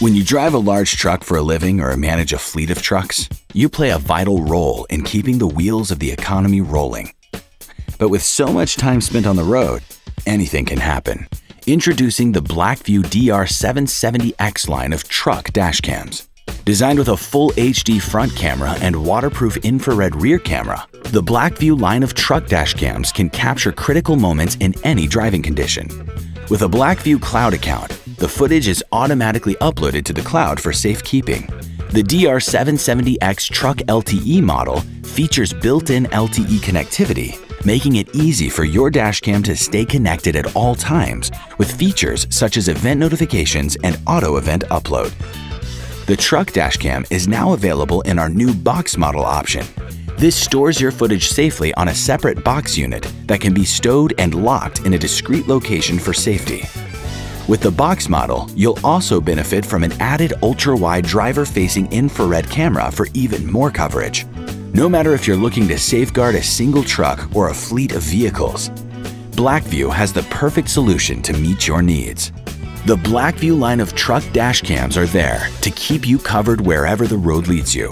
When you drive a large truck for a living or manage a fleet of trucks, you play a vital role in keeping the wheels of the economy rolling. But with so much time spent on the road, anything can happen. Introducing the BlackVue DR770X line of truck dashcams. Designed with a full HD front camera and waterproof infrared rear camera, the BlackVue line of truck dashcams can capture critical moments in any driving condition. With a BlackVue Cloud account, the footage is automatically uploaded to the cloud for safekeeping. The DR770X Truck LTE model features built-in LTE connectivity, making it easy for your dashcam to stay connected at all times with features such as event notifications and auto event upload. The truck dashcam is now available in our new box model option. This stores your footage safely on a separate box unit that can be stowed and locked in a discrete location for safety. With the box model, you'll also benefit from an added ultra-wide driver-facing infrared camera for even more coverage. No matter if you're looking to safeguard a single truck or a fleet of vehicles, BlackVue has the perfect solution to meet your needs. The BlackVue line of truck dashcams are there to keep you covered wherever the road leads you.